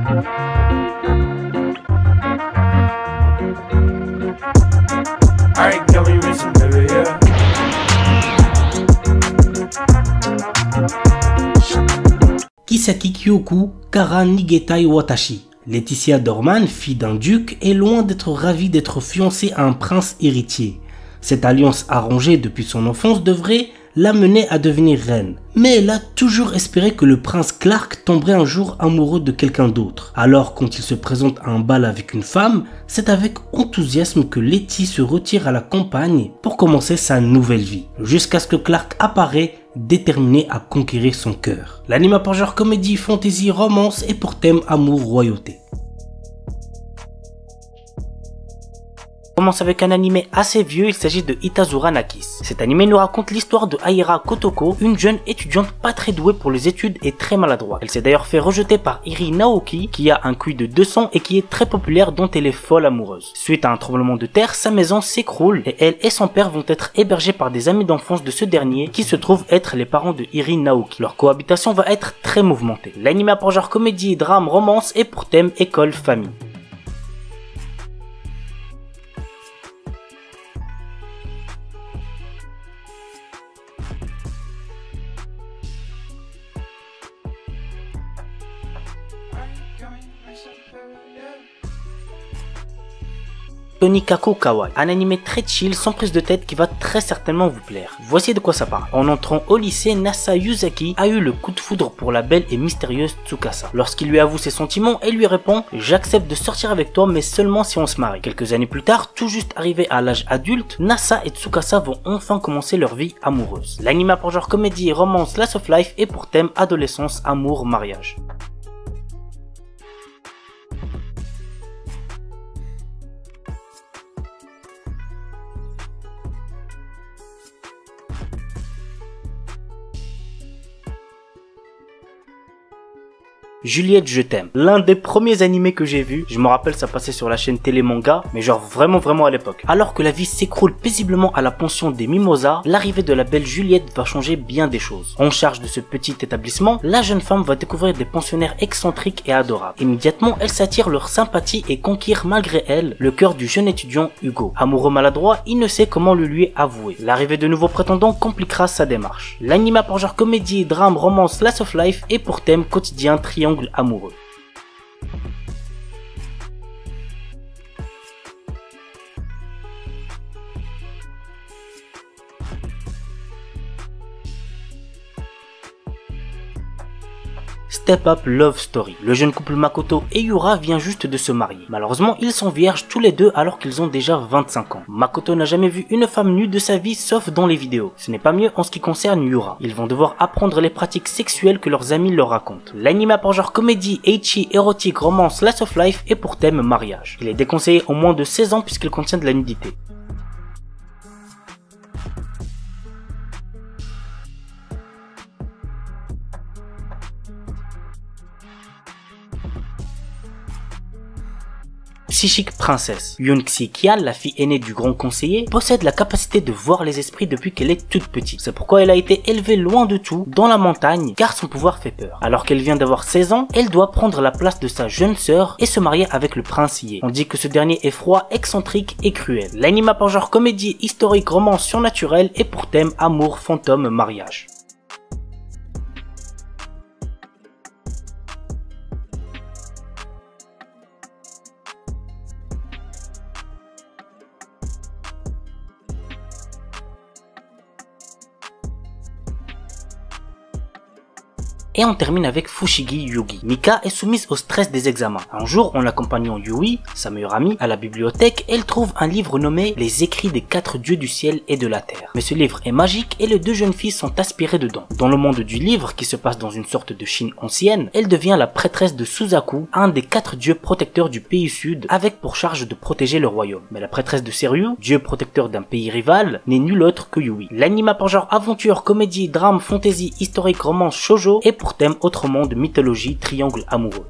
Alright, girl, we racing, baby, yeah. Kisaki Kyoku Kara Nigetai Watashi. Laetitia Dorman, fille d'un duc, est loin d'être ravie d'être fiancée à un prince héritier. Cette alliance arrangée depuis son enfance devrait l'amener à devenir reine. Mais elle a toujours espéré que le prince Clark tomberait un jour amoureux de quelqu'un d'autre. Alors quand il se présente à un bal avec une femme, c'est avec enthousiasme que Letty se retire à la campagne pour commencer sa nouvelle vie. Jusqu'à ce que Clark apparaît, déterminé à conquérir son cœur. L'anime a pour genre comédie, fantasy, romance et pour thème amour, royauté. On commence avec un animé assez vieux, il s'agit de Itazura Nakis. Cet animé nous raconte l'histoire de Aira Kotoko, une jeune étudiante pas très douée pour les études et très maladroite. Elle s'est d'ailleurs fait rejeter par Iri Naoki, qui a un QI de 200 et qui est très populaire, dont elle est folle amoureuse. Suite à un tremblement de terre, sa maison s'écroule et elle et son père vont être hébergés par des amis d'enfance de ce dernier, qui se trouvent être les parents de Iri Naoki. Leur cohabitation va être très mouvementée. L'anime a pour genre comédie, drame, romance et pour thème école, famille. Tonikako Kawaii, un animé très chill sans prise de tête qui va très certainement vous plaire. Voici de quoi ça parle. En entrant au lycée, Nasa Yuzaki a eu le coup de foudre pour la belle et mystérieuse Tsukasa. Lorsqu'il lui avoue ses sentiments, elle lui répond « J'accepte de sortir avec toi mais seulement si on se marie ». Quelques années plus tard, tout juste arrivé à l'âge adulte, Nasa et Tsukasa vont enfin commencer leur vie amoureuse. L'anime a pour genre comédie, romance, slice of life et pour thème adolescence, amour, mariage. Juliette, je t'aime. L'un des premiers animés que j'ai vu, je me rappelle ça passait sur la chaîne Télé Manga, mais genre vraiment à l'époque. Alors que la vie s'écroule paisiblement à la pension des Mimosas, l'arrivée de la belle Juliette va changer bien des choses. En charge de ce petit établissement, la jeune femme va découvrir des pensionnaires excentriques et adorables. Immédiatement, elle s'attire leur sympathie et conquiert malgré elle le cœur du jeune étudiant Hugo. Amoureux maladroit, il ne sait comment le lui avouer. L'arrivée de nouveaux prétendants compliquera sa démarche. L'anime a pour genre comédie, drame, romance, slice of life et pour thème quotidien triangle amoureux. Step Up Love Story. Le jeune couple Makoto et Yura vient juste de se marier. Malheureusement, ils sont vierges tous les deux alors qu'ils ont déjà 25 ans. Makoto n'a jamais vu une femme nue de sa vie sauf dans les vidéos. Ce n'est pas mieux en ce qui concerne Yura. Ils vont devoir apprendre les pratiques sexuelles que leurs amis leur racontent. L'anime a pour genre comédie, ecchi, érotique, romance, slice of life et pour thème mariage. Il est déconseillé au moins de 16 ans puisqu'il contient de la nudité. Psychique princesse. Yunxi Qian, la fille aînée du grand conseiller, possède la capacité de voir les esprits depuis qu'elle est toute petite. C'est pourquoi elle a été élevée loin de tout, dans la montagne, car son pouvoir fait peur. Alors qu'elle vient d'avoir 16 ans, elle doit prendre la place de sa jeune sœur et se marier avec le prince Ye. On dit que ce dernier est froid, excentrique et cruel. L'anime a pour genre comédie, historique, romance, surnaturel et pour thème amour, fantôme, mariage. Et on termine avec Fushigi Yugi. Mika est soumise au stress des examens. Un jour, en l'accompagnant Yui, sa meilleure amie, à la bibliothèque, elle trouve un livre nommé Les écrits des 4 dieux du ciel et de la terre. Mais ce livre est magique et les deux jeunes filles sont aspirées dedans. Dans le monde du livre, qui se passe dans une sorte de Chine ancienne, elle devient la prêtresse de Suzaku, un des 4 dieux protecteurs du pays sud, avec pour charge de protéger le royaume. Mais la prêtresse de Seryu, dieu protecteur d'un pays rival, n'est nulle autre que Yui. L'anime a pour genre aventure, comédie, drame, fantasy, historique, romance, shoujo et pour thème autre monde, mythologie, triangle amoureux.